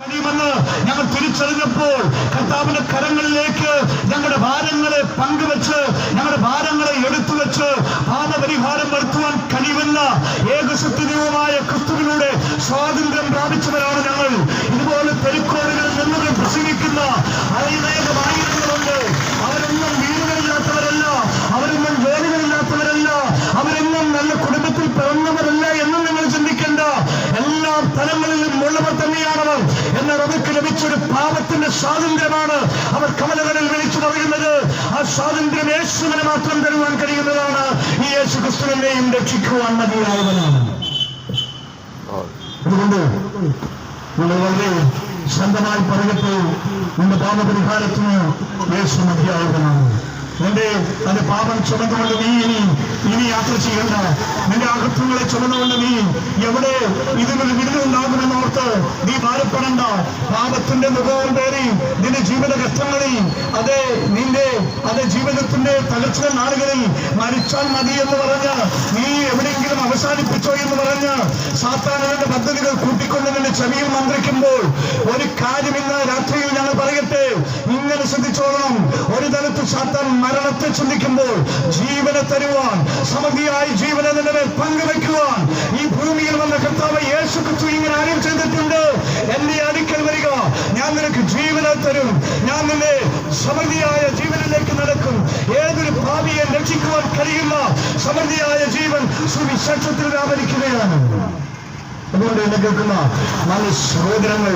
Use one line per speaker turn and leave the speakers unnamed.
കഴിയുമെന്ന് ഞങ്ങൾ തിരിച്ചറിഞ്ഞപ്പോൾ കർത്താവിന്റെ കരങ്ങളിലേക്ക് ഞങ്ങളുടെ ഭാരങ്ങളെ പങ്കുവെച്ച് ഞങ്ങളുടെ ഭാരങ്ങളെ എടുത്തുവെച്ച് പാപപരിഹാരം വരുത്തുവാൻ കഴിയുമെന്ന ഏകസത്യദൈവമായ ക്രിസ്തുവിലൂടെ സ്വാതന്ത്ര്യം പ്രാപിച്ചവരാണ് ഞങ്ങൾ. ഇതുപോലെ തെരുക്കോടുകളിൽ നിന്നുകൾ പ്രസംഗിക്കുന്ന ആയിരങ്ങളുണ്ട്. അവരൊന്നും വീടുകളില്ലാത്തവരല്ല, അവരൊന്നും ജോലികളില്ലാത്തവരല്ല, അവരൊന്നും നല്ല കുടുംബത്തിൽ പിറന്നവരല്ല എന്നും നിങ്ങൾ ചിന്തിക്കേണ്ട. എല്ലാ തലങ്ങളിലും ഉള്ളവർ തന്നെയാണവർ. എന്നാൽ അവർക്ക് ലഭിച്ചൊരു പാപത്തിന്റെ സ്വാതന്ത്ര്യമാണ് അവർ കവലകളിൽ വിളിച്ചു പറയുന്നത്. ആ സ്വാതന്ത്ര്യം യേശുവിന് മാത്രം തരുവാൻ കഴിയുന്നതാണ്. ഈ യേശു ക്രിസ്തുവിനെയും രക്ഷിക്കുവാൻ മതിയായവനാണ്. അതുകൊണ്ട് നിങ്ങൾ വളരെ സ്വന്തമായി പറയട്ടെ, നിന്റെ പാപപരിഹാരത്തിന് യേശു മതിയായവനാണ്. നിന്റെ പാപം ചുമന്നുകൊണ്ട് നീ ഇനി യാത്ര ചെയ്യണ്ട. നിന്റെ അകൃത്യങ്ങളെ ചുമന്നുകൊണ്ട് നീ എവിടെ ഇതിനൊരു വിരുന്നുണ്ടാകുമെന്ന് ഓർത്ത് നീ ഭാരപ്പെടണ്ട. പാപത്തിന്റെ മുഖവും പേറി നിന്റെ ജീവിത കഷ്ടങ്ങളിൽ നിന്റെ ജീവിതത്തിന്റെ തകർച്ച നാളുകളിൽ മരിച്ചാൽ മതി എന്ന് പറഞ്ഞ് നീ എവിടെയെങ്കിലും അവസാനിപ്പിച്ചോ എന്ന് പറഞ്ഞ് സാത്താനുവിന്റെ പദ്ധതികൾ കൂട്ടിക്കൊണ്ട് നിന്റെ ചെവിയിൽ മന്ത്രിക്കുമ്പോൾ ഒരു കാര്യം ഇന്ന് രാത്രിയിൽ ഞങ്ങൾ പറയട്ടെ, ഇങ്ങനെ ശ്രദ്ധിച്ചോളണം. ഒരു തലത്ത് സാത്താൻ മരണത്തെ ചിന്തിക്കുമ്പോൾ ജീവനെ തരുവാൻ, സമൃദ്ധിയായ ജീവനെ നിന്റെ മേൽ പങ്കുവെക്കുവാൻ ഈ ഭൂമിയിൽ വന്ന കർത്താവ് യേശു ക്രിസ്തു ഇങ്ങനെ ആരും ചെയ്തിട്ടുണ്ട്. എന്റെ അടുക്കൽ വരിക, ഞാൻ നിനക്ക് ജീവനെ തരും, ഞാൻ നിന്നെ സമൃദ്ധിയായ ജീവനിലേക്ക് നടക്കും. ഏതൊരു ഭാവിയെ രക്ഷിക്കുവാൻ കഴിയുന്ന സമൃദ്ധിയായ ജീവൻ സുവിശേഷത്തിൽ വ്യാപരിക്കുകയാണ്. അതുകൊണ്ട് എന്നെ കേൾക്കുന്ന നല്ല സഹോദരങ്ങൾ